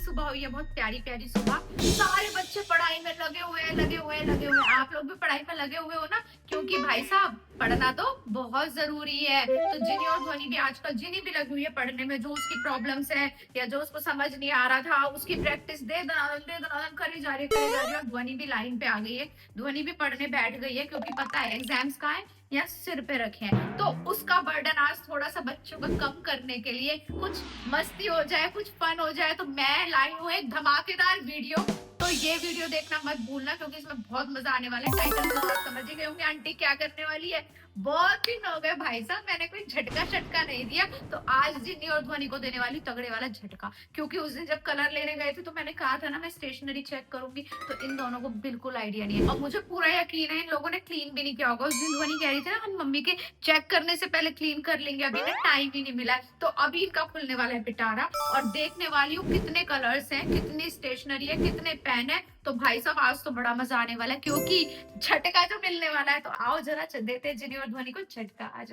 सुबह हुई है, बहुत प्यारी प्यारी सुबह। सारे बच्चे पढ़ाई में लगे हुए हैं, लगे हुए हैं, लगे हुए हैं। आप लोग भी पढ़ाई में लगे हुए हो ना, क्योंकि भाई साहब पढ़ना तो बहुत जरूरी है। तो जिनी और ध्वनि भी आजकल, जिनी भी लगी हुई है पढ़ने में, जो उसकी प्रॉब्लम्स है या जो उसको समझ नहीं आ रहा था, उसकी प्रैक्टिस दे दनादन करी जा रही है, करी जा रही है। और ध्वनि भी लाइन पे आ गई है, ध्वनि भी पढ़ने बैठ गई है, क्योंकि पता है एग्जाम्स कहाँ है या सिर पे रखे हैं। तो उसका बर्डन आज थोड़ा सा बच्चों का कम करने के लिए कुछ मस्ती हो जाए, कुछ फन हो जाए, तो मैं लाई हूँ एक धमाकेदार वीडियो। तो ये वीडियो देखना मत भूलना, क्योंकि इसमें बहुत मजा आने वाला है। टाइटल तो आप समझ ही गए होंगे आंटी क्या करने वाली है। बहुत दिन हो गए भाई साहब मैंने कोई झटका शटका नहीं दिया, तो आज जिन्नी और ध्वनि को देने वाली तगड़े वाला झटका। क्योंकि उस दिन जब कलर लेने गए थे तो मैंने कहा था ना मैं स्टेशनरी चेक करूंगी, तो इन दोनों को बिल्कुल आइडिया नहीं है। और मुझे पूरा यकीन है इन लोगों ने क्लीन भी नहीं किया होगा। उस दिन ध्वनि कह रही थी ना हम मम्मी के चेक करने से पहले क्लीन कर लेंगे, अभी ना टाइम ही नहीं मिला है। तो अभी इनका खुलने वाला है पिटारा, और देखने वाली हूँ कितने कलर्स हैं, कितनी स्टेशनरी है, कितने पेन है। तो भाई साहब आज तो बड़ा मजा आने वाला है, क्योंकि झटका जो मिलने वाला है। तो आओ जरा देते जिनी और ध्वनि को झटका। आज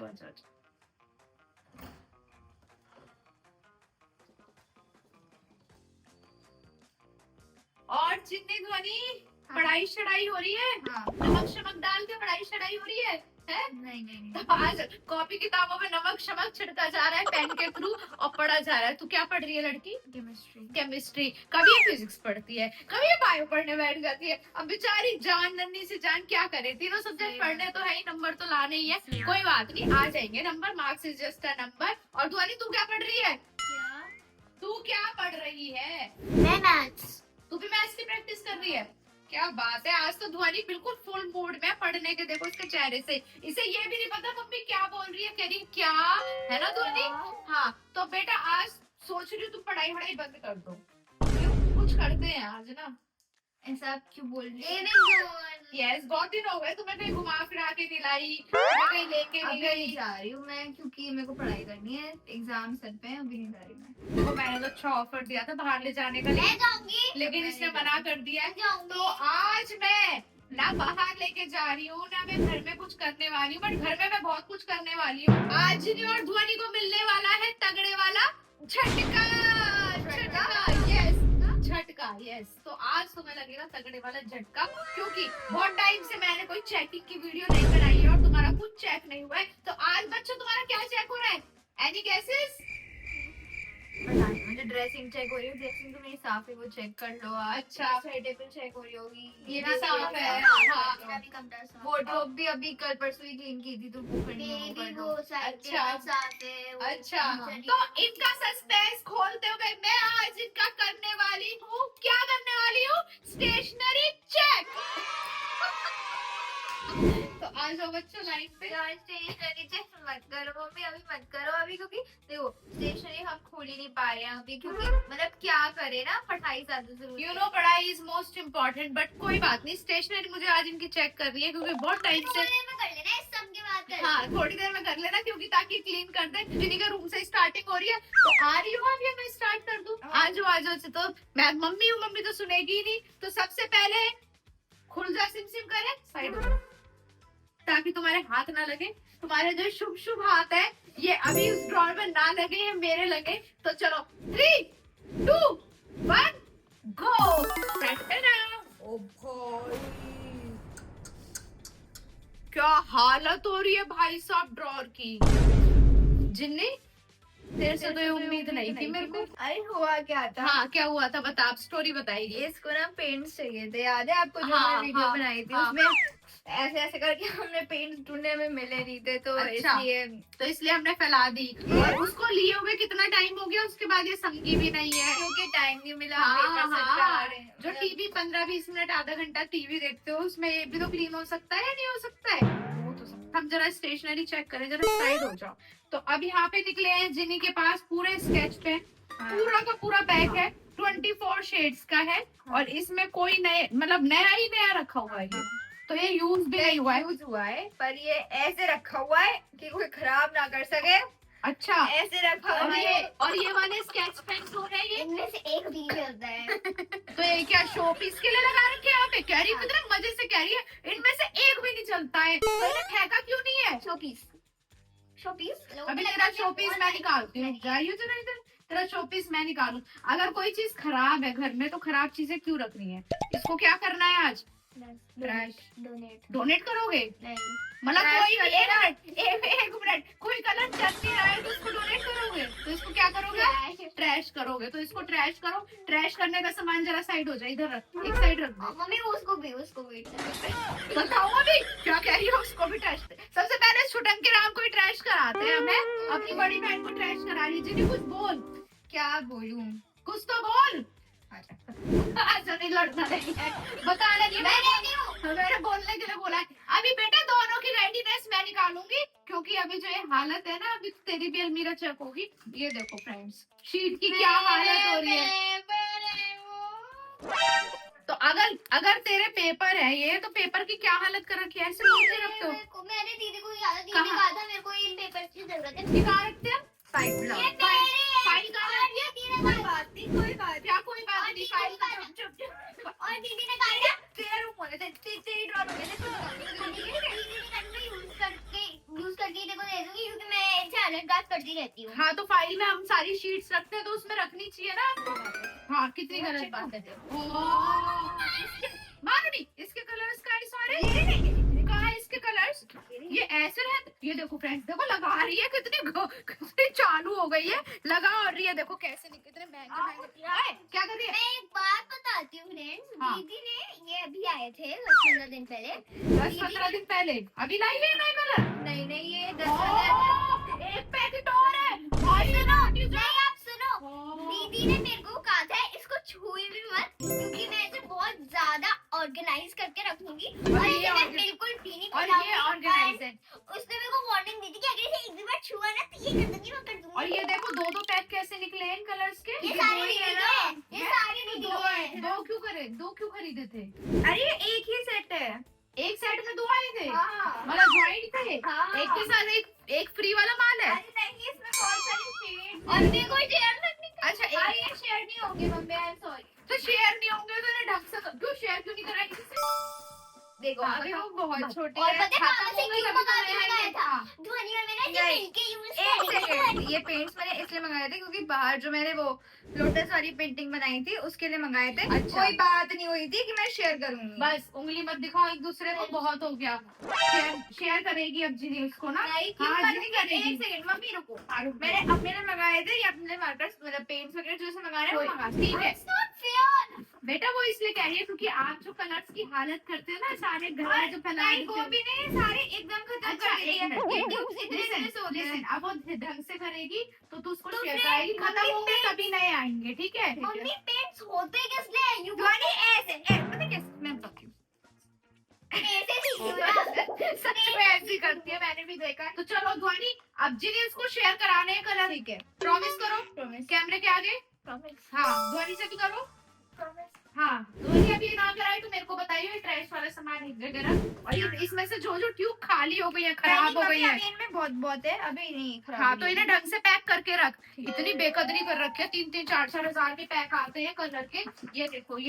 और जिन्नी ध्वनि पढ़ाई शढ़ाई हो रही है, नमक शमक डाल के पढ़ाई शढ़ाई हो रही है? नहीं। तो आज कॉपी किताबों में नमक शमक छिड़का जा रहा है पेन के थ्रू, और पढ़ा जा रहा है। तू क्या पढ़ रही है लड़की? केमिस्ट्री। कभी ये फिजिक्स पढ़ती है, कभी ये बायो पढ़ने बैठ जाती है। अब बेचारी जान, नन्ही से जान क्या करे, तीनों सब्जेक्ट पढ़ने तो है ही, नंबर तो लाने ही है। कोई बात नहीं, आ जाएंगे number, marks is just a number. और ध्वनि तू क्या पढ़ रही है? तू क्या पढ़ रही है? मैं मैथ्स। तू भी मैथ्स की प्रैक्टिस कर रही है? क्या बात है, आज तो ध्वनि बिल्कुल फुल मूड में पढ़ने के। देखो इसके चेहरे से, इसे ये भी नहीं पता मम्मी क्या बोल रही है, कह रही क्या है ना ध्वनि। हाँ तो बेटा आज सोच रही हूँ तुम पढ़ाई वढ़ाई बंद कर दो, कुछ करते हैं आज ना। ऐसा आप क्यों बोल रही है? यस, बहुत दिन हो गए तुम्हें कहीं घुमा फिरा के दिलाई, कहीं लेके नहीं गई। जा रही हूँ मैं, क्योंकि मेरे को पढ़ाई करनी है, एग्जाम सर पे है, अभी नहीं जा रही मैं। तो मैंने तो अच्छा ऑफर दिया था बाहर ले जाने का, लेकिन इसने मना कर दिया है। तो आज मैं ना बाहर लेके जा रही हूँ, ना मैं घर में कुछ करने वाली हूँ, बट घर में मैं बहुत कुछ करने वाली हूँ। आज जिनी और ध्वनि को मिलने वाला है तगड़े वाला झटका। यस झटका, यस। तो आज तुम्हें लगेगा तगड़े वाला झटका, क्योंकि बहुत टाइम से मैंने कोई चेकिंग की वीडियो नहीं बनाई है और तुम्हारा कुछ चेक नहीं हुआ है। तो आज बच्चों तुम्हारा क्या चेक हो रहा है? Any guesses? मुझे ड्रेसिंग चेक हो रही है, ड्रेसिंग तो मेरी साफ है, वो चेक कर लो आप। अच्छा, टेबल चेक हो रही होगी, ये भी साफ है। हाँ, वार्डरोब भी अभी कल परसों ही क्लीन की थी, तो वो करनी है, वो अच्छा साफ है। अच्छा, तो इनका सस्पेंस खोलते हुए मैं आज इनका करने वाली हूँ, क्या करने वाली हूँ? Stationery check. तो आ जाओ बच्चों लाइन पे। स्टेशनरी चेक मत करो मम्मी, अभी मत करो अभी, क्योंकि देखो स्टेशनरी हम खोल ही नहीं पा रहे हैं अभी, क्योंकि मतलब क्या करे ना, पढ़ाई ज्यादा जरूरी है। यू नो पढ़ाई इज मोस्ट इम्पोर्टेंट, बट कोई बात नहीं, स्टेशनरी मुझे आज इनकी चेक करनी है, क्योंकि बहुत टाइम से। कर लेना इस सब के बाद। हाँ थोड़ी देर में कर लेना, क्योंकि ताकि क्लीन कर दे। जिन्हीं का रूम से स्टार्टिंग हो रही है, तो आ रही हूँ अब, मैं स्टार्ट कर दूं। आज तो मैं मम्मी हूँ, मम्मी तो सुनेगी ही नहीं। तो सबसे पहले खुल जा, सिम सिम करे साइड हो, ताकि तुम्हारे हाथ ना लगे। तुम्हारे जो शुभ शुभ हाथ है ये अभी उस ड्रॉर में ना लगे, ये मेरे लगे। तो चलो 3, 2, 1 गो। ओ भाई क्या हालत हो रही है भाई साहब ड्रॉर की। जिन्नी तेरे से तो ये उम्मीद नहीं थी मेरे को। अरे हुआ क्या था? हाँ क्या हुआ था, बता, आप स्टोरी बताइए। इसको ना पेंट्स चाहिए थे, याद है आपको जो हाँ, मैं वीडियो हाँ, बनाई थी, हाँ, उसमें ऐसे ऐसे करके हमने पेंट्स ढूंढने में मिले नहीं थे, तो अच्छा, इसलिए हमने फैला दी। और उसको लिए हुए कितना टाइम हो गया, उसके बाद ये समझी भी नहीं है, क्योंकि टाइम नहीं मिला। हाँ, जो टीवी 15-20 मिनट आधा घंटा टीवी देखते हो, उसमें ये भी तो क्लीन हो सकता है या नहीं हो सकता है? हो तो सकता। हम जरा स्टेशनरी चेक करें, जरा साइड हो जाओ। तो अब यहाँ पे निकले हैं जिन्हीं के पास पूरे स्केच पेन, पूरा का पूरा बैग है, 24 शेड्स का है, और इसमें कोई नए मतलब नया ही नया रखा हुआ है। तो ये यूज भी नहीं हुआ है, पर ये ऐसे रखा हुआ है कि कोई खराब ना कर सके। अच्छा ऐसे रखा हुआ है। और ये वाले स्केच पेन जो है ये इनमें से एक भी चलता है। तो ये क्या शो पीस के लिए लगा रखे हैं यहाँ पे? कह रही है कितना मजे से कह रही है इनमें से एक भी नहीं चलता है, तो इन्हें फेंका क्यों नहीं है? शोपीस अभी तेरा शो पीस मैं निकालती हूँ, जा रही हो जरा इधर। तेरा शोपीस मैं निकालूं? अगर कोई चीज खराब है घर में तो खराब चीजें क्यों रखनी है? इसको क्या करना है आज? ट्रैश डोनेट करोगे? नहीं, मतलब Trash कोई भी करेगा। एक मिनट, कोई कलर चल नहीं रहा है तो इसको डोनेट करोगे? तो इसको क्या करोगे? ट्रैश करोगे। तो इसको ट्रैश करो। ट्रैश करने का सामान जरा साइड हो जाए, इधर रख, एक साइड रख दो। मम्मी उसको भी बताओ अभी क्या कह रही हो? उसको भी ट्रैश। सबसे पहले छुटन के राम को ही ट्रैश कराते हैं हमें, अपनी बड़ी बहन को ट्रैश करा रही। जिन्हें कुछ बोल, क्या बोलूं? कुछ तो बोल। अच्छा नहीं, लड़ना नहीं है, बताना नहीं। मैंने बोलने के लिए बोला है। अभी बेटा दोनों की रेडीनेस मैं निकालूंगी, क्योंकि अभी जो ये हालत है ना, अभी तेरी भी अलमीरा चेक होगी। ये देखो फ्रेंड्स, शीट की क्या हालत हो रही है। तो अगर तेरे पेपर है ये, तो पेपर की क्या हालत कर रखी है? ऐसे रोक के रखते हो? मैंने दीदी को याद है, दीदी ने कहाँ? कहा था मेरे को इन पेपर की जरूरत है। कहाँ रखते हैं? फाइल कहाँ रखी है? कोई बात नहीं। क्या कोई बात नहीं, फाइल और और दीदी ने कहा था तेरा रूम होने थे, तेरी ड्रॉर होने थे, दीदी ने यूज करके देखो दे दूंगी, क्योंकि मैं चैलेंज गार्ड करती रहती हूँ। हाँ, तो फाइल में हम सारी शीट्स रखते हैं तो उसमें रखनी चाहिए ना। हाँ, कितनी गलत बात है। मानो नहीं, इसके कलर्स का है सारे। कहाँ है इसके कलर्स? ये ऐसे रहते। ये देखो फ्रेंड्स, देखो लगा रही है, कितनी चालू हो गई है, लगा और रही है। देखो कैसे नहीं, कितने महंगे। क्या कर रही है? मैं एक बात बताती हूँ फ्रेंड्स, हाँ। दीदी ने ये अभी आए थे 10-15 दिन पहले। 10-15 दिन पहले अभी लाई है नए कलर। नहीं ये 10-15 एक पैकेट और है। नहीं, आप सुनो, दीदी ने मेरे को कहा था इसको छुई भी मत, क्योंकि मैं इसे बहुत ज्यादा ऑर्गेनाइज करके रखूंगी और ये इसे मैं organ- बिल्कुल भी नहीं और खिलाऊंगी। ये ऑर्गेनाइज है। उसने मेरे को वार्निंग दी थी कि अगर इसे एक भी बार छुआ ना तो ये कर दूंगी, मैं कर दूंगी। और ये देखो दो पैक कैसे निकले हैं इन कलर्स के। ये सारे दीदी के हैं, ये सारे दीदी दो के हैं। दो क्यों खरीदे थे? अरे एक ही सेट है। एक सेट में 2 आए थे, हाँ। मतलब ज्वाइंट थे। हाँ। एक के साथ एक फ्री वाला माल है। अरे नहीं, इसमें बहुत सारी शेड और मेरे को शेयर करने का। अच्छा, ये शेयर नहीं होंगे मम्मी, आई एम सॉरी। तो शेयर नहीं होंगे तो इन्हें ढंग से क्यों शेयर क्यों नहीं कराई किसी से? देखो अभी वो बहुत छोटे और हैं, पता है खत्म कहाँ से हो गए क्यों तभी तो मंगाया नए आएंगे। था? हाँ। ध्वनि और मैंने इसे नहीं। मिलके यूज एक करेंगे। सेकंड, ये पेंट्स मैंने इसलिए मंगाए थे क्योंकि बाहर जो मैंने वो लोटस वाली पेंटिंग बनाई थी उसके लिए मंगाए थे। अच्छा। कोई बात नहीं हुई थी कि मैं शेयर करूंगी। बस उंगली मत दिखाओ एक दूसरे को, बहुत हो गया। शेयर करेगी अब जिनी उसको ना। नहीं, क्यों हाँ, करूंगी? जिनी करेगी। एक सेकंड मम्मी रुको, मैंने मैंने अपने लिए मंगाए थे, ये अपने लिए मार्कर्स मतलब पेंट्स वगैरह जो से मंगा रहे हैं वो मंगा ठीक है It's not fair। बेटा, वो इसलिए कह रही है क्योंकि आप जो कलर्स की हालत करते हैं ना सारे घर में जो फैला नहीं, वो भी नहीं, सारे एकदम खत्म अच्छा, कर एक दिए। मिनट, ये ट्यूब्स इतने इतने से होते हैं। लिसन, अब वो ढंग से करेगी तो तू उसको तो शेयर फिर कराएगी। खत्म मम्मी होंगे तभी नए आएंगे, ठीक है? मम्मी पेंट्स होते किस लिए हैं? You ध्वनि पता है कैसे मैं बताती हूँ। ऐसे सीखी हो ना। सच में ऐसी करती है, मैंने भी देखा है। तो चलो ध्वनि, अब जिन्हें उसको शेयर कराने हैं कलर, ठीक है, प्रॉमिस करो प्रॉमिस। कैमरे के आगे। Promise, हाँ, ध्वनि से भी करो। promise। हाँ, ध्वनि अभी ना कराए तो मेरे को बताइए, ये ट्रैश वाला सामान वगैरह, और ये इसमें से जो जो ट्यूब खाली हो गई है, खराब हो गई है, अभी इनमें बहुत बहुत है, अभी नहीं खराब हाँ, हुई तो है। इन्हें ढंग से पैक करके रख। इतनी बेकदरी कर रखी है, 3-3, 4-4 हजार के पैक आते हैं कलर के। ये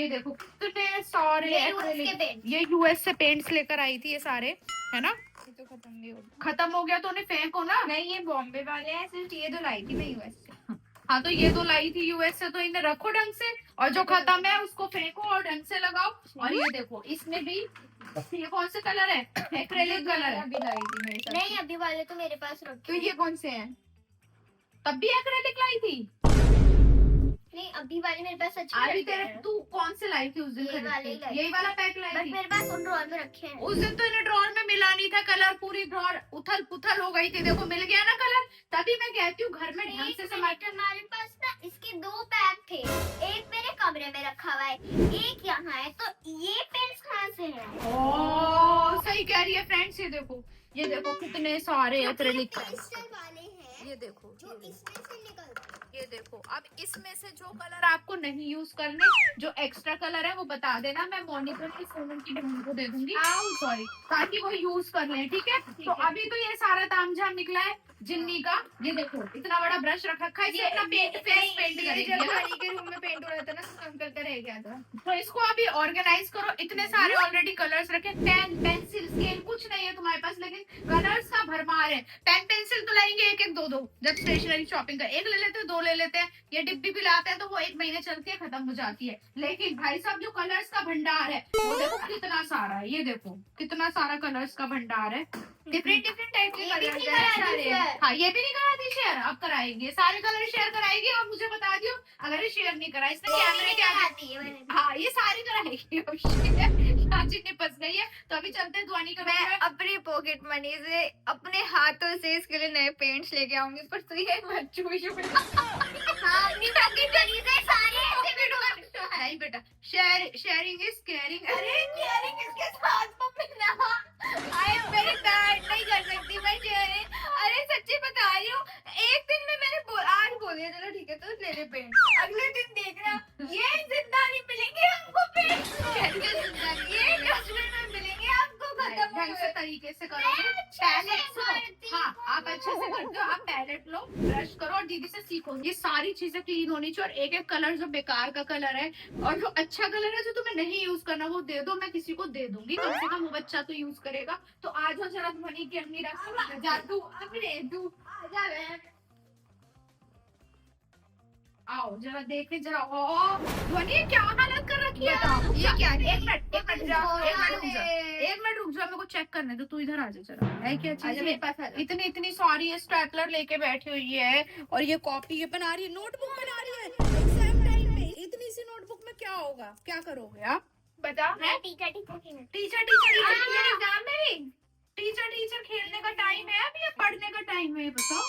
देखो कितने सारे ये US के पेंट। ये यूएस से पेंट्स लेकर आई थी ये सारे, है ना? ये तो खत्म नहीं हो गया। खत्म हो गया तो उन्हें फेंको ना। नहीं, ये बॉम्बे वाले हैं, सिर्फ ये दो लाई थी मैं यूएस से। हाँ, तो ये 2 लाई थी यूएस से, तो इन्हें रखो ढंग से, और जो खत्म है उसको फेंको और ढंग से लगाओ। और ये देखो इसमें भी, ये कौन से कलर है? एक्रेलिक कलर है। अभी लाई थी मेरे साथ। नहीं, अभी वाले तो मेरे पास रखे तो ये कौन से हैं? तब भी एक्रेलिक लाई थी। नहीं, अभी वाले मेरे पास सच में अभी रखे तेरे हैं। तू कौन से लाई थी उस दिन? ये खरीद वाले के? ही लाई यही वाला पैक लाई बट थी। मेरे पास उन ड्रॉर में रखे हैं। उस दिन तो इन्हें ड्रॉर में मिला नहीं था कलर, पूरी ड्रॉर उथल पुथल हो गई थी। देखो मिल गया ना कलर, तभी मैं कहती हूँ घर में ढंग से संभाल। हमारे पास ना इसके 2 पैक थे, एक मेरे कमरे में रखा हुआ है, एक यहाँ है। तो ये पेंट्स कहाँ से हैं? ओ, सही कह रही है फ्रेंड्स, ये देखो कितने सारे एक्रेलिक। पेस्टल वाले हैं ये देखो, जो इसमें से निकलते हैं। ये देखो। अब इसमें से जो कलर आपको नहीं यूज करने, जो एक्स्ट्रा कलर है वो बता देना, मैं मॉनिटर की सोनम की बहन को दे दूंगी, सॉरी, ताकि वो यूज कर लें, ठीक है? तो अभी तो ये सारा तामझाम निकला है, जिन्नी का। ये देखो इतना बड़ा ब्रश रख रखा है, ये अपना फेस पेंट ये करेगी जब है ना? धोनी के रूम में पेंट हो रहा था ना, तो अंकल का रह गया था। तो इसको अभी ऑर्गेनाइज करो। इतने सारे ऑलरेडी कलर्स रखे, पेन पेंसिल स्केल कुछ नहीं है तुम्हारे पास, लेकिन कलर्स का भरमार है। पेन पेंसिल तो लाएंगे एक एक दो दो, जब स्टेशनरी शॉपिंग का एक ले लेते हैं, दो ले लेते हैं, ये डिब्बी भी लाते हैं तो वो 1 महीने चलती है, खत्म हो जाती है। लेकिन भाई साहब जो कलर्स का भंडार है वो देखो कितना सारा है, ये देखो कितना सारा कलर्स का भंडार है, डिफरेंट डिफरेंट टाइप के ये भी कलर्स नहीं करा दी है। शेयर। हाँ ये भी नहीं करा दी शेयर, अब कराएंगे सारे कलर शेयर कराएंगे। और मुझे बता दियो अगर ये शेयर नहीं करा, इसने कैमरे के आगे, आती है मैंने। हाँ ये सारी कराएगी। जितनी फंस गई है, तो अभी चलते हैं ध्वनि का। मैं अपनी पॉकेट मनी से अपने हाथों से इसके लिए नए पेंट्स लेके आऊंगी, पर तू ये मत छू छू। हाँ, अपनी पॉकेट मनी से सारे ऐसे भी नहीं बेटा, शेयरिंग इज केयरिंग। अरे शेयरिंग इसके साथ मम्मी ना, आई एम वेरी बैड, नहीं कर सकती मैं शेयरिंग। अरे सच्ची बता रही हूँ, एक दिन में मैंने आज बोल दिया चलो ठीक है तो ले ले पेंट, अगले दिन देखना ये जिंदा नहीं मिलेंगे हमको पेंट, ये डस्टबिन में मिलेंगे आपको, खत्म हो ढंग से गए। तरीके से करोगे। पैलेट सुनो, हाँ आप अच्छे से करते हो, आप पैलेट लो, ब्रश करो और दीदी से सीखो। ये सारी चीजें क्लीन होनी चाहिए, और एक एक कलर जो बेकार का कलर है और जो अच्छा कलर है जो तुम्हें नहीं यूज करना वो दे दो, मैं किसी को दे दूंगी, कम से कम वो बच्चा तो यूज करेगा। तो आ जाओ जरा ध्वनि की अपनी रख जादू अपने तू आजा बहन। आओ जरा देखने जरा। ओ ध्वनि क्या हालत कर रखी है, बताओ, ये क्या है? एक मिनट रुक जा, एक मिनट रुक जा, मेरे को चेक करने दो। तू इधर आ जा जरा, है क्या आजा चीज मेरे है? पास आजा। इतनी इतनी सॉरी है, स्टेपलर लेके बैठी हुई है और ये कॉपी ये बना रही है, नोटबुक बना रही है एग्जाम टाइम पे। इतनी सी नोटबुक में क्या होगा, क्या करोगे आप बता मैं टीचर टीचर की नहीं। टीचर एग्जाम में भी टीचर खेलने का टाइम है अभी या पढ़ने का टाइम है, ये बताओ।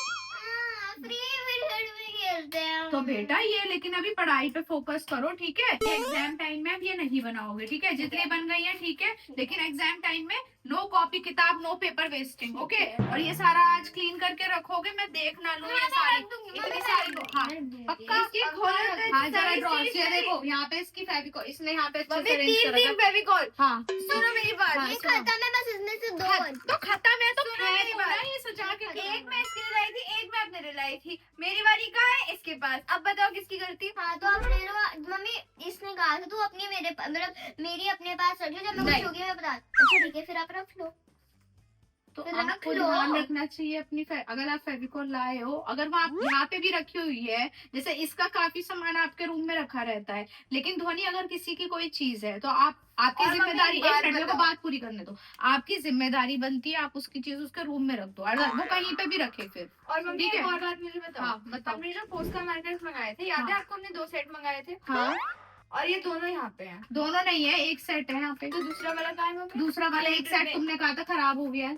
फ्री पीरियड में खेलते हैं। तो बेटा ये लेकिन अभी पढ़ाई पे फोकस करो, ठीक है? एग्जाम टाइम में अब ये नहीं बनाओगे, ठीक है? जितनी बन गई है ठीक है, लेकिन एग्जाम टाइम में नो कॉपी किताब, नो पेपर वेस्टिंग, ओके? और ये सारा आज क्लीन करके रखोगे, मैं देख ना लूं ये सारी इतनी सारी। हाँ पक्का इसकी खोलो तो हाँ जरा सारी ड्रॉ चीज़ से है। देखो, यहाँ पे इसकी फेविकॉल इसने यहाँ पे अच्छे मम्मी से arrange 3 कर दिन रखा है। फेविकॉल। हाँ सुनो मेरी बात, हाँ, ये सुनो। खत्म है, बस इसमें से दो। तो खत्म है तो सुनो फेंक मेरी दो बात। ना, ये सजा के एक मैं इसके लिए लाई थी, एक मैं अपने लिए लाई थी। मेरी बारी कहाँ है? इसके पास। अब बताओ किसकी गलती? हाँ तो आप ले लो मम्मी, इसने कहा था तू अपनी मेरे मतलब मेरी अपने पास रख लो, जब मैं नहीं। कुछ होगी मैं बता। अच्छा ठीक है फिर आप रख लो। तो फिर आपको रख लो। ध्यान रखना चाहिए अपनी अगर आप फेविकॉल लाए हो, अगर वो आप यहाँ पे भी रखी हुई है, जैसे इसका काफी सामान आपके रूम में रखा रहता है, लेकिन ध्वनि अगर किसी की कोई चीज है तो आपकी और मम्मी, जिम्मेदारी, एक एक बात मिनट मेरे को बताओ। बात पूरी करने दो, आपकी जिम्मेदारी बनती है आप उसकी चीज उसके रूम में रख दो, अगर वो कहीं पे भी रखे फिर। और मम्मी ठीक है। एक और बात मुझे बताओ। हाँ बताओ। हमने जो पोस्टर मार्कर्स मंगाए थे, याद है हाँ। आपको? हमने 2 सेट मंगाए थे हाँ और ये दोनों यहाँ पे हैं। दोनों नहीं है, एक सेट है यहाँ पे। तो दूसरा वाला कहाँ है मम्मी? दूसरा वाला एक सेट तुमने कहा था खराब हो गया है,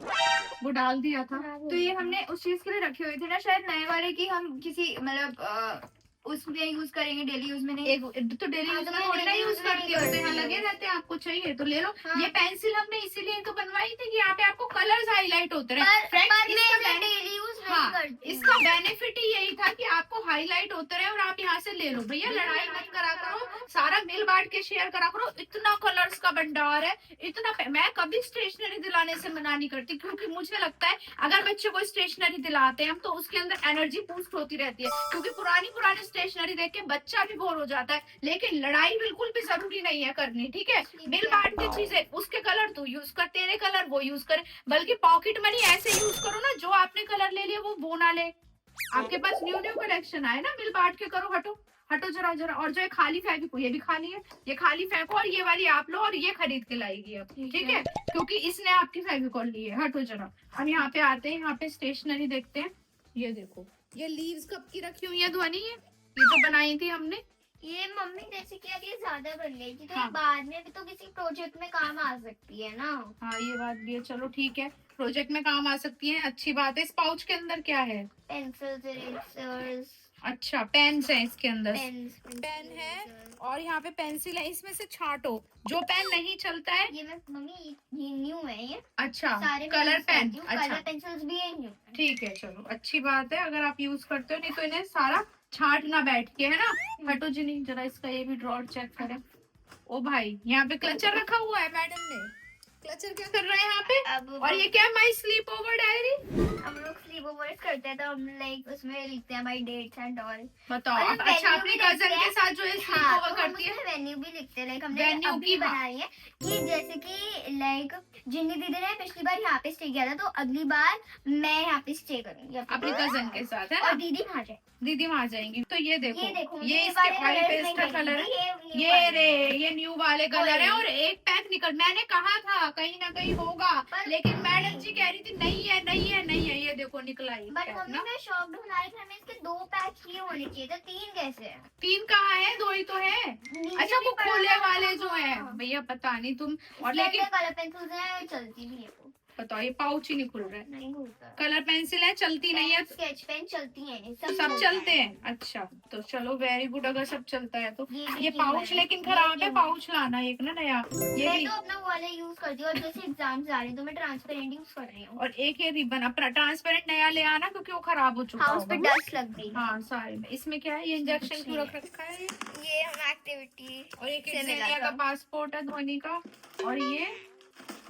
वो डाल दिया था। तो ये हमने उस चीज के लिए रखे हुए थे ना, शायद नए वाले की हम किसी मतलब उसमें यूज करेंगे, डेली यूज में नहीं। एक तो डेली हाँ, यूज तो में मैं थोड़ी ना daily यूज use में करती नहीं होते हैं, करती लगे हूँ। रहते हैं, आपको चाहिए तो ले लो। हाँ। ये पेंसिल हमने इसीलिए तो बनवाई थी कि यहाँ पे आपको कलर्स हाईलाइट होते रहे। पर Friends, मैं इसका इसे ben- डेली यूज नहीं हाँ, करती। इसका बेनिफिट ही यही था कि आपको हाईलाइट होते रहे और आप यहाँ से ले लो। भैया लड़ाई मत करा करो, सारा मिल बांट के शेयर करा करो। इतना कलर्स का भंडार है, इतना मैं कभी स्टेशनरी दिलाने से मना नहीं करती, क्योंकि मुझे लगता है अगर बच्चे को स्टेशनरी दिलाते हैं हम तो उसके अंदर एनर्जी बूस्ट होती रहती है, क्योंकि पुरानी स्टेशनरी देख के बच्चा भी बोर हो जाता है। लेकिन लड़ाई बिल्कुल भी जरूरी नहीं है करनी, ठीक है? मिल बांट के चीजें, उसके कलर तू यूज कर, तेरे कलर वो यूज करे, बल्कि पॉकेट मनी ऐसे यूज करो ना, जो आपने कलर ले लिया वो ना ले। आपके पास न्यू कलेक्शन आए ना, मिल बांट के करो। हटो हटो जरा जरा। और जो ये खाली फेंको, ये भी खाली है, ये खाली फेंको, और ये वाली आप लो और ये खरीद के लाएगी अब, ठीक है? क्योंकि इसने आपकी फेविकॉल ली है। हटो जरा। अब यहाँ पे आते हैं, यहाँ पे स्टेशनरी देखते हैं। ये देखो, ये लीव्स कब की रखी हुई है ध्वनि, ये तो बनाई थी हमने। ये मम्मी जैसे कि अब ये ज्यादा बन गई थी तो हाँ। ये बाद में भी तो किसी प्रोजेक्ट में काम आ सकती है ना। हाँ ये बात भी है, चलो ठीक है, प्रोजेक्ट में काम आ सकती है, अच्छी बात है। इस पाउच के अंदर क्या है? पेंसिल्स, इरेजर्स, अच्छा पेन्स है इसके अंदर, पेन्स, पेन है और यहाँ पे पेंसिल है, इसमें से छांटो। जो पेन नहीं चलता है, ये मैं मम्मी ये न्यू है ये अच्छा सारे कलर पेन, कलर अच्छा पेंसिल्स भी है न्यू। ठीक है, चलो अच्छी बात है अगर आप यूज करते हो, नहीं तो इन्हें सारा छांटना बैठ के, है ना? हटो जिनी जरा, इसका ये भी ड्रॉर चेक करें। ओ भाई यहाँ पे क्लचर रखा हुआ है मैडम ने, क्लचर क्या कर रहा है यहाँ पे? अब और ये क्या, माई स्लीप ओवर डायरी? हम लोग स्लीप ओवर करते हैं तो हम लाइक उसमें लिखते हैं भाई डेट्स एंड ऑल। बताओ और आप। venue अच्छा, भी अपनी लिखते कजन हैं। के साथ जो है स्लीप हाँ, ओवर तो हम करती है। उसमें वेन्यू भी लिखते हैं, लाइक हमने Venue अभी की, हाँ। बनाई है कि जैसे कि लाइक जिन्नी दीदी ने पिछली बार यहाँ पे स्टे किया था, तो अगली बार मैं यहाँ पे स्टे करूंगी अपनी कजन के साथ, है और ना? दीदी वहाँ जाए। दीदी वहां जाएंगी। तो ये देखो, ये देखो ये इसके वाले ऑयल colours पेस्टल में कलर है। गई, ये रे, ये न्यू वाले कलर है वही। और एक पैक निकल, मैंने कहा था कहीं ना कहीं होगा, पर- लेकिन मैडम जी कह रही थी नहीं है नहीं है नहीं है। ये देखो निकला ये बट पैक मम्मी ना। मैं शॉक्ड हूँ, हमें इसके 2 पैक ही होने चाहिए थे, 3 कैसे है? 3 कहाँ है, 2 ही तो है। नीचे अच्छा, भी वो पड़ा खुले था। वाले जो है हाँ। भैया, पता नहीं तुम। और इसके लेकिन अंदर कलर पेंसिल्स हैं, चलती भी है वो, बताओ, ये पाउच ही नहीं खुल रहा है। नहीं होता। कलर पेंसिल है, चलती नहीं है। स्केच पेन चलती हैं, सब चलते हैं। अच्छा, तो चलो वेरी गुड, अगर सब चलता है तो। भी ये क्यों पाउच है? लेकिन ये खराब है, क्यों है? पाउच लाना एक ना नया। ये मैं भी। तो अपना वाला यूज करती हूँ और जैसे एग्जाम्स आ रहे हैं तो मैं ट्रांसपेरेंट यूज कर रही हूँ। और एक ये रिबन अपना ट्रांसपेरेंट नया ले आना, क्योंकि वो खराब हो चुका हाँ, उस पे होगा। डस्ट लग गई। हाँ सारे में। इसमें क्या है, ये इंजेक्शन कुछ क्यों नहीं रख रखा है? ये हम एक्टिविटी और ये से मिला किड्स का था। पासपोर्ट है धोनी का। और ये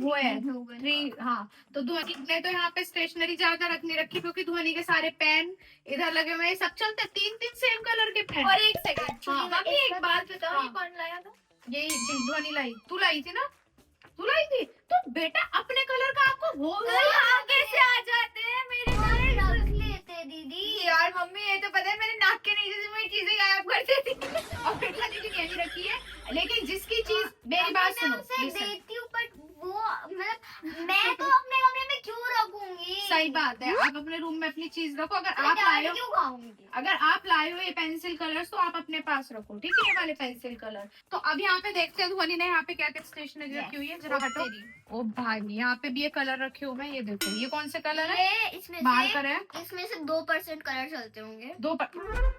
वो है 3। हाँ, तो धोनी ने तो यहाँ पे स्टेशनरी ज्यादा रखनी रखी, क्योंकि धोनी के सारे पेन इधर लगे हुए हैं, सब चलते 3 सेम कलर के पेन। और एक सेकंड, हाँ, मम्मी एक बात बताओ, हाँ। ये कौन लाया था? यही धोनी लाई, तू लाई थी ना? तू लाई थी तो बेटा, अपने कलर का आपको हो आगे से आ जाते हैं मेरे और रख लेते दीदी। यार मम्मी, ये तो पता है मेरे नाक के नीचे से मेरी चीजें गायब कर देती थी। और बेटा ने भी यही रखी है, लेकिन जिसकी चीज, मेरी बात मैं सुनो, उसे listen। देती हूँ, बट वो मतलब मैं तो अपने कमरे में क्यों रखूंगी? सही बात है, आप अपने रूम में अपनी चीज रखो। अगर मैं आप डाल लाए के हो, क्यों खाऊंगी? अगर आप लाए हो ये पेंसिल कलर्स, तो आप अपने पास रखो, ठीक है? ये वाले पेंसिल कलर। तो अब यहाँ पे देखते हैं धोनी ने यहाँ पे क्या क्या स्टेशनरी रखी हुई है, जरा हटो। ओ भाई, यहाँ पे भी ये कलर रखे हुए हैं। ये देखो, ये कौन से कलर है? ये इसमें मार्कर है। इसमें से 2% कलर चलते होंगे।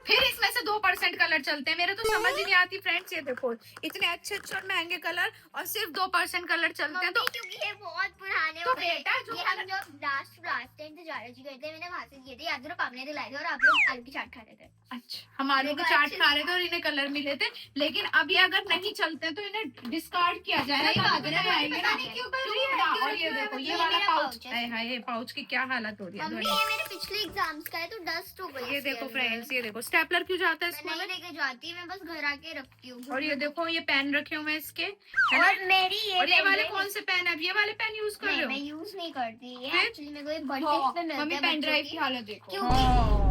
फिर इसमें से 2% कलर चलते हैं। मेरे तो समझ ही नहीं आती फ्रेंड्स। ये देखो, इतने अच्छे अच्छे और महंगे कलर और सिर्फ 2% कलर चलते हैं। तो मम्मी, क्योंकि ये बहुत पुराने तो हो गए। बेटा, जो ये हम जब लास्ट टाइम से जा रहे थे, मैंने वहां से किए थे, याद करो, पापा ने दिलाए थे और आप लोग आलू की चाट खा रहे थे। अच्छा, हम आलू के चाट खा रहे थे और इन्हें कलर मिले थे, लेकिन अब ये अगर नहीं चलते हैं तो इन्हें डिस्कार्ड किया जाएगा। सही बात है, नहीं आएंगे पता ना। नहीं क्यों तो क्यों हाँ, क्यों और ये क्यों देखो, है, ये ये वाला मेरा पाउच pouch है। है। ये पाउच की क्या हालत हो रही है मम्मी, धोनी। ये मेरे पिछले एग्जाम्स का है तो डस्ट हो गई। ये इसके देखो अंदर। फ्रेंड्स, ये देखो स्टेपलर क्यों जाता है मैं इसमें। नहीं लेके जाती, मैं बस घर आके रखती हूँ। और ये देखो, ये पेन रखे हुए हैं इसके, है ना? और मेरी और ये pen वाले है। कौन से पेन है? अब ये वाले पेन यूज कर रहे नहीं, हो? मैं यूज नहीं करती। ये फिर? एक्चुअली मेरे को एक बड़ी हाँ, पे मिलते मम्मी हैं पेन बच्चों ड्राइव की की। हालत देखो। क्यों?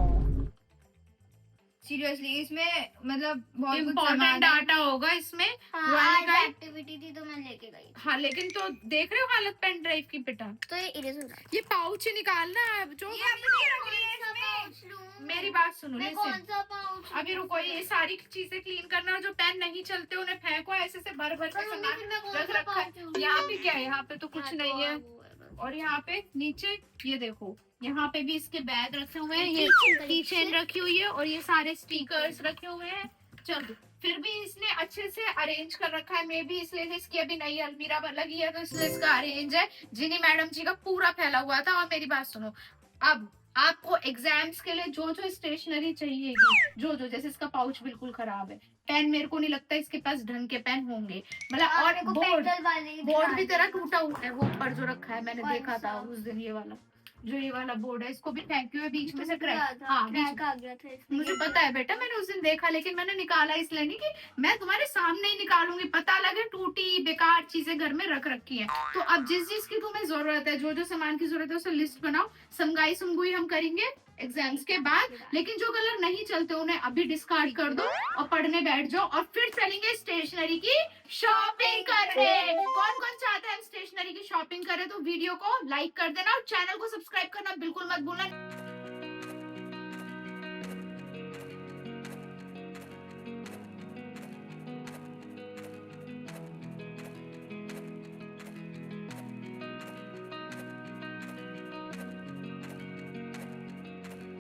सीरियसली इसमें मतलब बहुत कुछ इम्पोर्टेंट सामान है। डाटा होगा इसमें। हाँ, वाले का आज है। एक्टिविटी थी तो मैं लेके गई। हाँ, लेकिन तो देख रहे हो हालत पेन ड्राइव की बेटा। तो ये इरेज हो रहा है। ये पाउच ही निकालना है अब, जो ये अपनी रख रही है कौन सा इसमें। pouch लूं? मेरी बात सुनो, मैं listen। कौन सा पाउच? अभी रुको, ये सारी चीजें क्लीन करना, और जो पेन नहीं चलते उन्हें फेंको ऐसे से भर भर के मम्मी, सामान फिर मैं कौन रख सा रखा है। pouch लूं? यहाँ पे क्या है? यहाँ पे तो कुछ हाँ, तो नहीं है। वो है बस। और यहाँ पे नीचे ये देखो, यहाँ पे भी इसके बैग रखे हुए हैं, ये Keychain की चेन रखी हुई है, और ये सारे स्टिकर्स रखे हुए हैं। चलो, फिर भी इसने अच्छे से अरेंज कर रखा है। मे भी इसलिए इसकी अभी नई अलमीरा लगी है, तो इसलिए इसका अरेंज है। जिनी मैडम जी का पूरा फैला हुआ था। और मेरी बात सुनो, अब आपको एग्जाम्स के लिए जो जो स्टेशनरी चाहिएगी, जो जो, जैसे इसका पाउच बिल्कुल खराब है, पेन मेरे को नहीं लगता इसके पास ढंग के पेन होंगे, मतलब। हाँ, और मेरे को बोर्ड पेंसिल वाले ही बोर्ड भी दिखा तेरा दो। टूटा हुआ है, वो ऊपर जो रखा है, मैंने कौन देखा था सा? उस दिन। ये वाला, जो ये वाला बोर्ड है, इसको भी थैंक यू है, बीच में से टूट गया क्रैक। था, हाँ, बीच क्रैक आ गया था इसमें। मुझे पता है बेटा, मैंने उस दिन देखा, लेकिन मैंने निकाला इसलिए नहीं कि मैं तुम्हारे सामने ही निकालूंगी, पता लगे टूटी बेकार चीजें घर में रख रखी है। तो अब जिस चीज की तुम्हें जरूरत है, जो जो सामान की जरूरत है, उसे लिस्ट बनाओ। समगाई सुमगुई हम करेंगे एग्जाम्स के बाद, लेकिन जो कलर नहीं चलते उन्हें अभी डिस्कार्ड कर दो और पढ़ने बैठ जाओ। और फिर चलेंगे स्टेशनरी की शॉपिंग करने। कौन कौन चाहता है हम स्टेशनरी की शॉपिंग करें, तो वीडियो को लाइक कर देना और चैनल को सब्सक्राइब करना बिल्कुल मत भूलना।